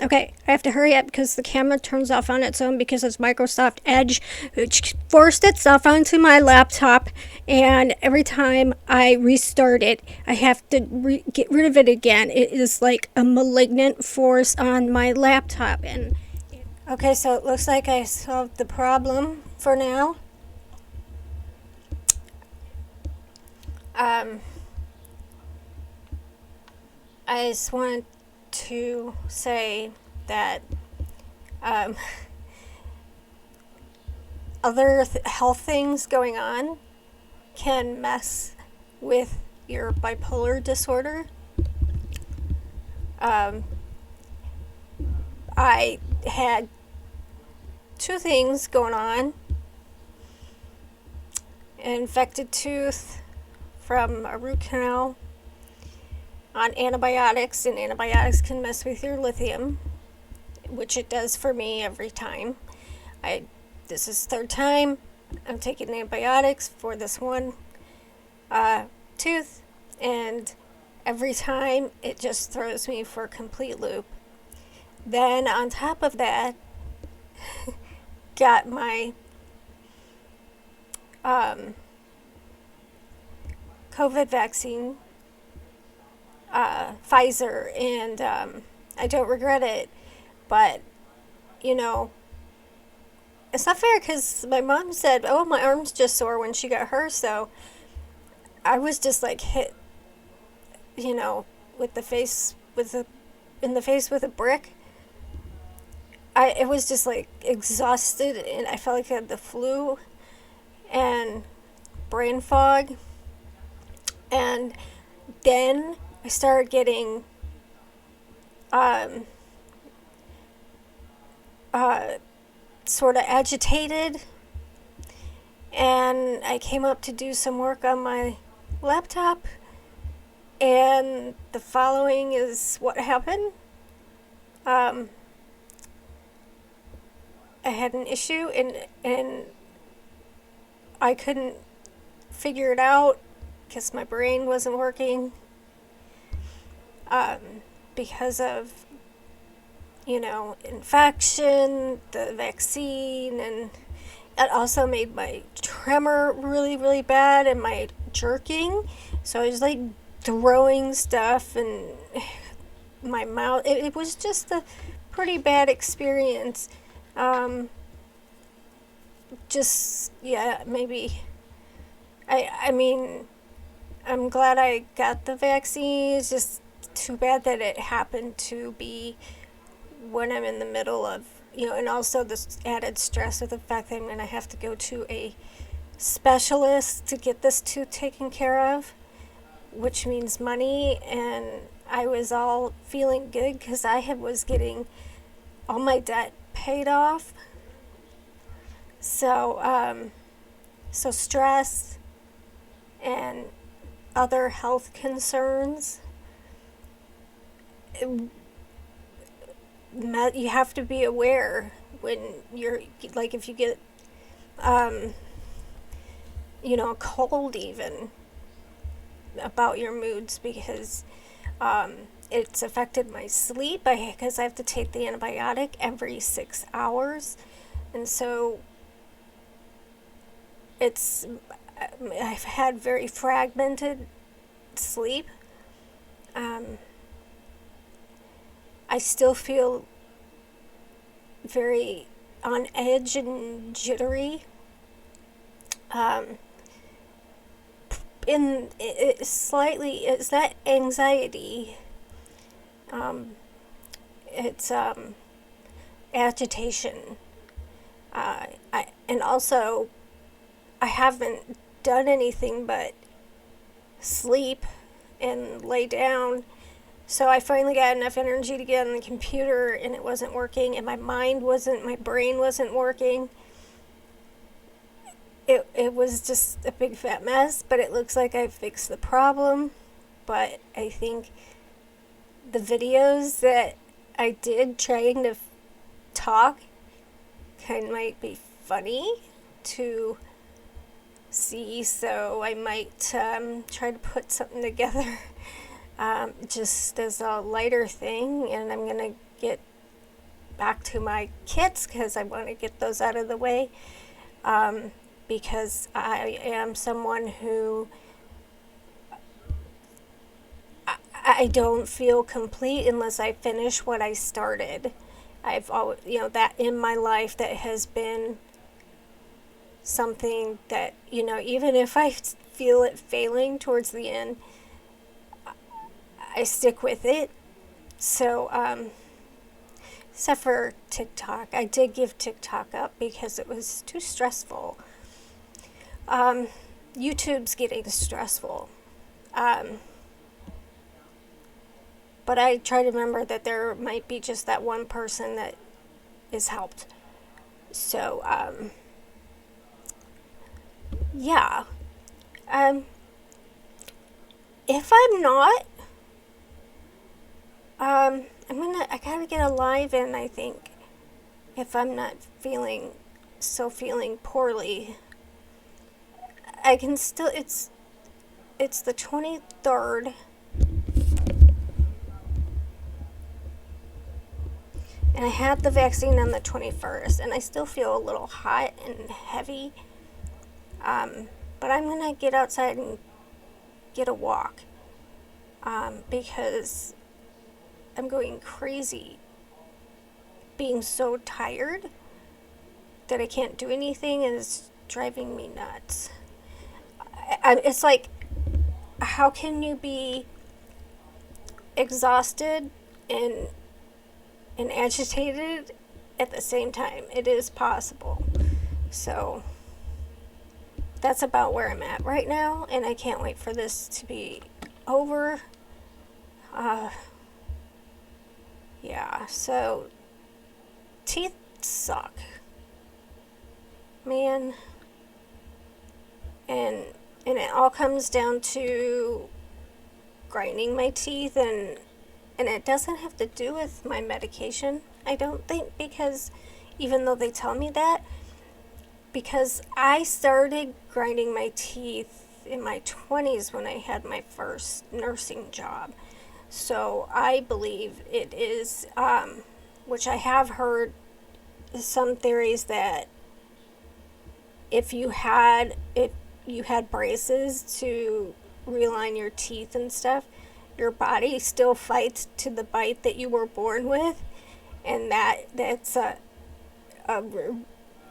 Okay, I have to hurry up because the camera turns off on its own because it's Microsoft Edge, which forced itself onto my laptop. And every time I restart it, I have to get rid of it again. It is like a malignant force on my laptop. And okay, so it looks like I solved the problem for now. I just want to say that um, other health things going on can mess with your bipolar disorder. I had two things going on: an infected tooth from a root canal, on antibiotics, and antibiotics can mess with your lithium, which it does for me every time. This is the third time I'm taking antibiotics for this one tooth, and every time it just throws me for a complete loop. Then on top of that, got my COVID vaccine, Pfizer, and I don't regret it, but you know, it's not fair because my mom said, "Oh, my arm's just sore" when she got hers, so I was just like hit, with the face in the face with a brick. It was just like exhausted, and I felt like I had the flu and brain fog, and then I started getting sort of agitated, and I came up to do some work on my laptop, and the following is what happened. I had an issue, and I couldn't figure it out because my brain wasn't working, because of infection, the vaccine, and it also made my tremor really, really bad and my jerking. So I was like throwing stuff in my mouth. It was just a pretty bad experience. Maybe. I mean, I'm glad I got the vaccine. It's just too bad that it happened to be when I'm in the middle of, and also this added stress of the fact that I'm going to have to go to a specialist to get this tooth taken care of, which means money. And I was all feeling good because was getting all my debt paid off. So stress and other health concerns, you have to be aware when you're like, if you get a cold, even about your moods, because it's affected my sleep because I have to take the antibiotic every 6 hours, and so I've had very fragmented sleep. I still feel very on edge and jittery. It's that anxiety. It's agitation. And also, I haven't done anything but sleep and lay down. So I finally got enough energy to get on the computer, and it wasn't working, and my brain wasn't working. It was just a big fat mess, but it looks like I fixed the problem. But I think the videos that I did trying to talk might be funny to see, so I might try to put something together just as a lighter thing, and I'm gonna get back to my kits because I want to get those out of the way. Because I am someone who I don't feel complete unless I finish what I started. I've always, that in my life that has been something that, even if I feel it failing towards the end, I stick with it. So, except for TikTok, I did give TikTok up because it was too stressful. YouTube's getting stressful. But I try to remember that there might be just that one person that is helped. So, yeah. If I'm not, I gotta get a live in, I think. If I'm not feeling poorly. I can still, it's the 23rd. And I had the vaccine on the 21st, and I still feel a little hot and heavy. But I'm gonna get outside and get a walk, because I'm going crazy being so tired that I can't do anything, and it's driving me nuts. It's like, how can you be exhausted and agitated at the same time? It is possible. So that's about where I'm at right now, and I can't wait for this to be over. Yeah, so teeth suck, man. And it all comes down to grinding my teeth, and it doesn't have to do with my medication, I don't think, because even though they tell me that, because I started grinding my teeth in my 20s when I had my first nursing job. So I believe it is, which I have heard some theories that if you had braces to realign your teeth and stuff, your body still fights to the bite that you were born with, and that's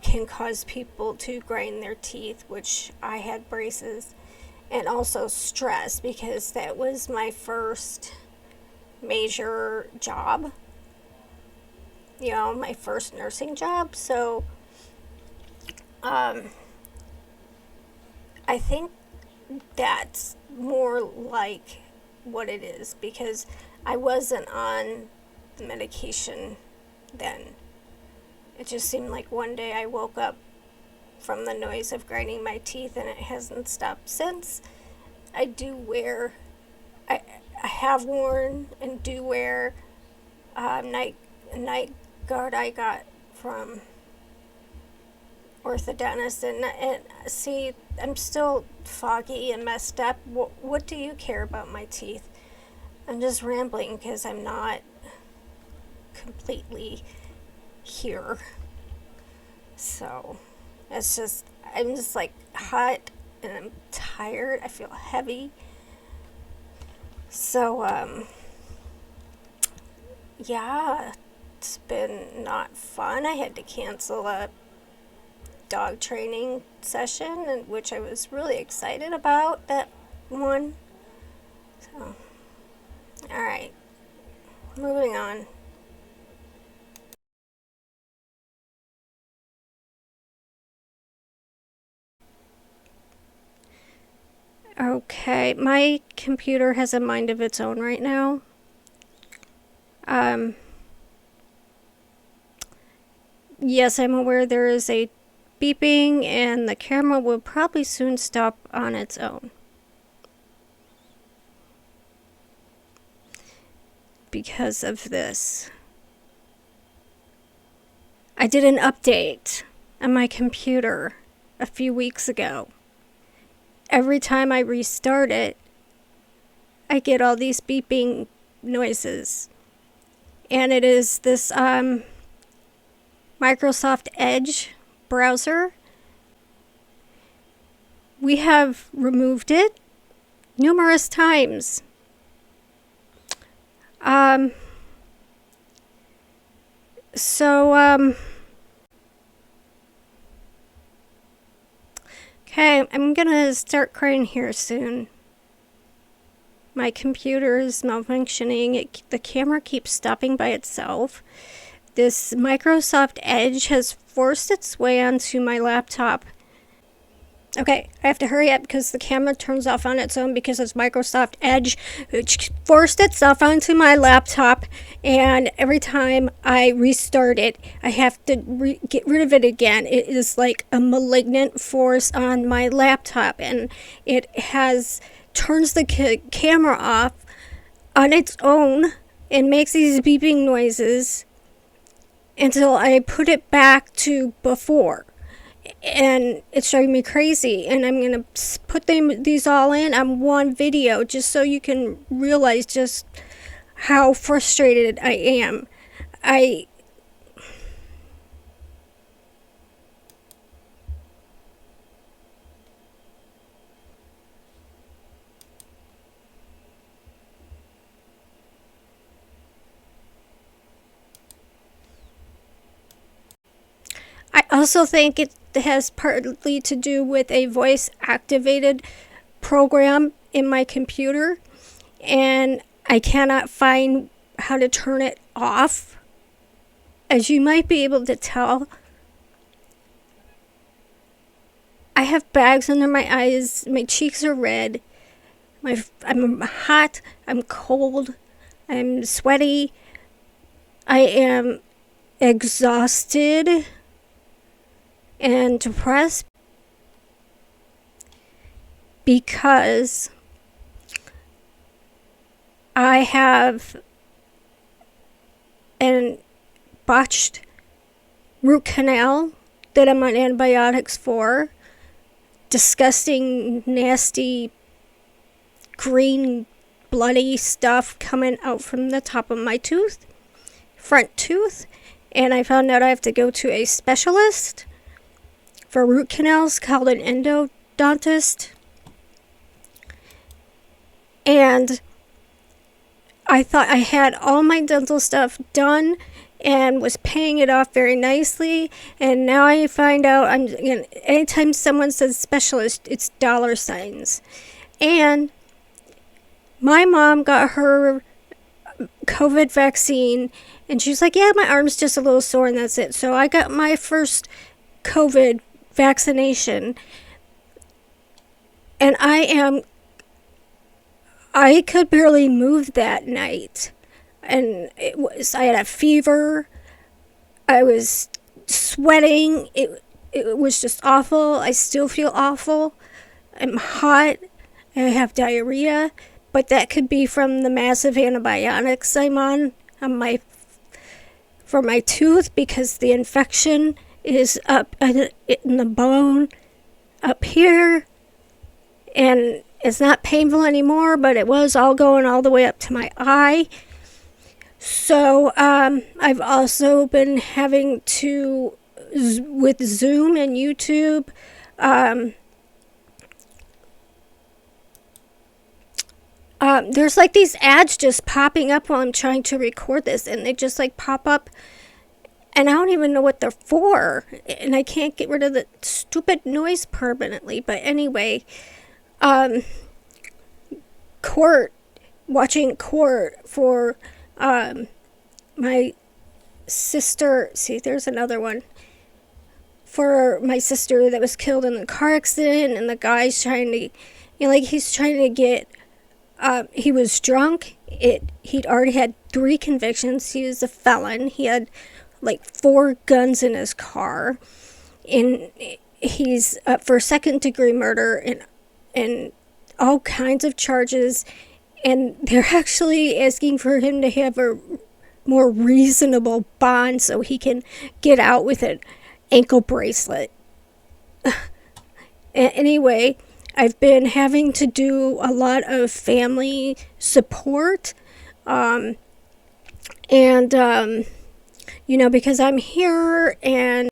can cause people to grind their teeth, which I had braces, and also stress, because that was my first major job, my first nursing job. So I think that's more like what it is, because I wasn't on the medication then. It just seemed like one day I woke up from the noise of grinding my teeth, and it hasn't stopped since. I have worn and do wear night guard I got from orthodontist, and see, I'm still foggy and messed up. What do you care about my teeth? I'm just rambling because I'm not completely here. So I'm just like hot, and I'm tired. I feel heavy. So yeah, it's been not fun. I had to cancel a dog training session, which I was really excited about, that one. So, all right, moving on. Okay, my computer has a mind of its own right now. Yes, I'm aware there is a beeping, and the camera will probably soon stop on its own. Because of this. I did an update on my computer a few weeks ago. Every time I restart it, I get all these beeping noises. And it is this Microsoft Edge browser. We have removed it numerous times. Okay, I'm gonna start crying here soon. My computer is malfunctioning. The camera keeps stopping by itself. This Microsoft Edge has forced its way onto my laptop. Okay, I have to hurry up because the camera turns off on its own because it's Microsoft Edge, which forced itself onto my laptop, and every time I restart it, I have to get rid of it again. It is like a malignant force on my laptop, and it turns the camera off on its own and makes these beeping noises until I put it back to before. And it's driving me crazy, and I'm gonna put these all in on one video just so you can realize just how frustrated I am. I also think it has partly to do with a voice activated program in my computer, and I cannot find how to turn it off. As you might be able to tell, I have bags under my eyes, my cheeks are red, I'm hot, I'm cold, I'm sweaty, I am exhausted and depressed because I have an botched root canal that I'm on antibiotics for. Disgusting, nasty, green, bloody stuff coming out from the top of my front tooth. And I found out I have to go to a specialist for root canals called an endodontist. And I thought I had all my dental stuff done and was paying it off very nicely, and now I find out anytime someone says specialist, it's dollar signs. And my mom got her COVID vaccine, and she's like, yeah, my arm's just a little sore and that's it. So I got my first COVID vaccination, and I could barely move that night. And I had a fever. I was sweating. It was just awful. I still feel awful. I'm hot. I have diarrhea, but that could be from the massive antibiotics I'm on for my tooth, because the infection is up in the bone up here, and it's not painful anymore, but it was all going all the way up to my eye. So I've also been having to, with Zoom and YouTube, there's like these ads just popping up while I'm trying to record this, and they just like pop up, and I don't even know what they're for, and I can't get rid of the stupid noise permanently. But anyway, watching court for my sister. See, there's another one. For my sister that was killed in the car accident, and the guy's trying to, he's trying to get, he was drunk. He'd already had 3 convictions. He was a felon. He had like 4 guns in his car, and he's up for 2nd-degree murder and all kinds of charges. And they're actually asking for him to have a more reasonable bond so he can get out with an ankle bracelet. Anyway, I've been having to do a lot of family support. And because I'm here and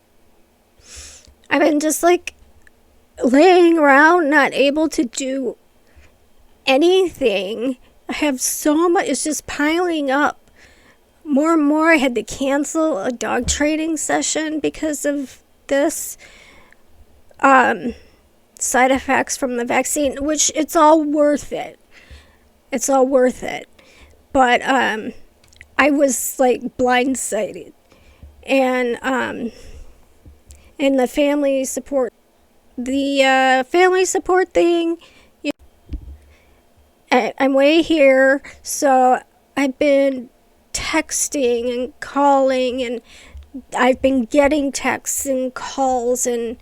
I've been just like laying around, not able to do anything. I have so much, it's just piling up more and more. I had to cancel a dog training session because of this side effects from the vaccine, which it's all worth it. It's all worth it. But I was like blindsided. And the family support, family support thing, I'm way here, so I've been texting and calling, and I've been getting texts and calls and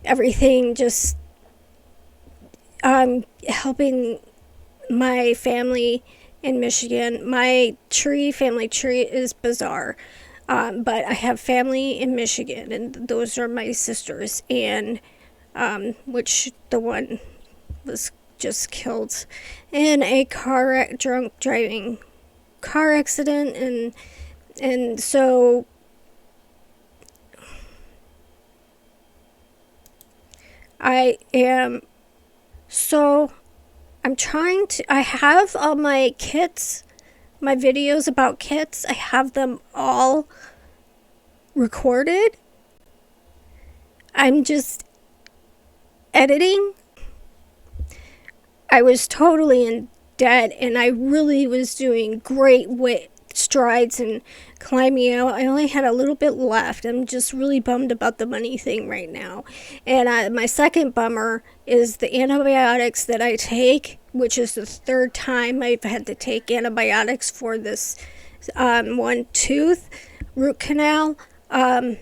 everything, just helping my family in Michigan. My family tree is bizarre, but I have family in Michigan, and those are my sisters, and which the one was just killed in a drunk driving car accident, and so I have all my kits, my videos about kits, I have them all recorded. I'm just editing. I was totally in debt, and I really was doing great strides and climbing out. I only had a little bit left. I'm just really bummed about the money thing right now. And my second bummer is the antibiotics that I take, which is the third time I've had to take antibiotics for this one tooth root canal. It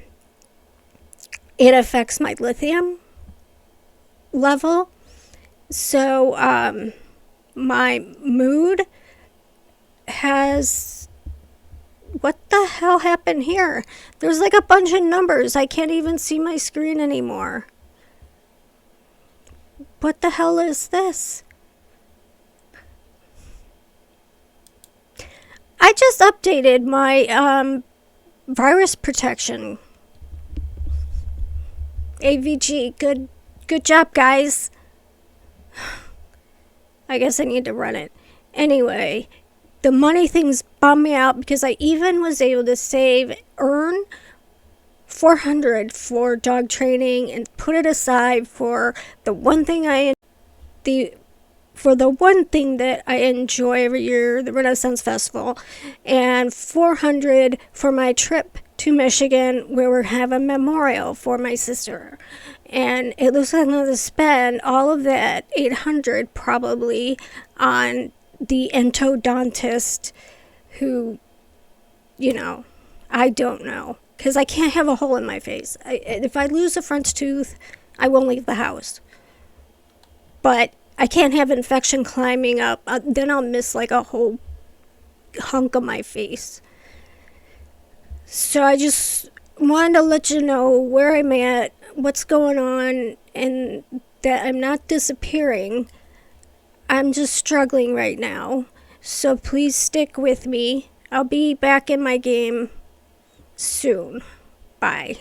affects my lithium level. So my mood has... What the hell happened here? There's like a bunch of numbers. I can't even see my screen anymore. What the hell is this? I just updated my virus protection. AVG, good job, guys. I guess I need to run it. Anyway, the money things bummed me out because I even was able to earn $400 for dog training and put it aside for the one thing that I enjoy every year, the Renaissance Festival, and $400 for my trip to Michigan, where we have a memorial for my sister. And it looks like I'm going to spend all of that $800 probably on the endodontist who, I don't know. Because I can't have a hole in my face. If I lose a front tooth, I won't leave the house. But I can't have infection climbing up. Then I'll miss like a whole hunk of my face. So I just wanted to let you know where I'm at, what's going on, and that I'm not disappearing. I'm just struggling right now. So please stick with me. I'll be back in my game soon. Bye.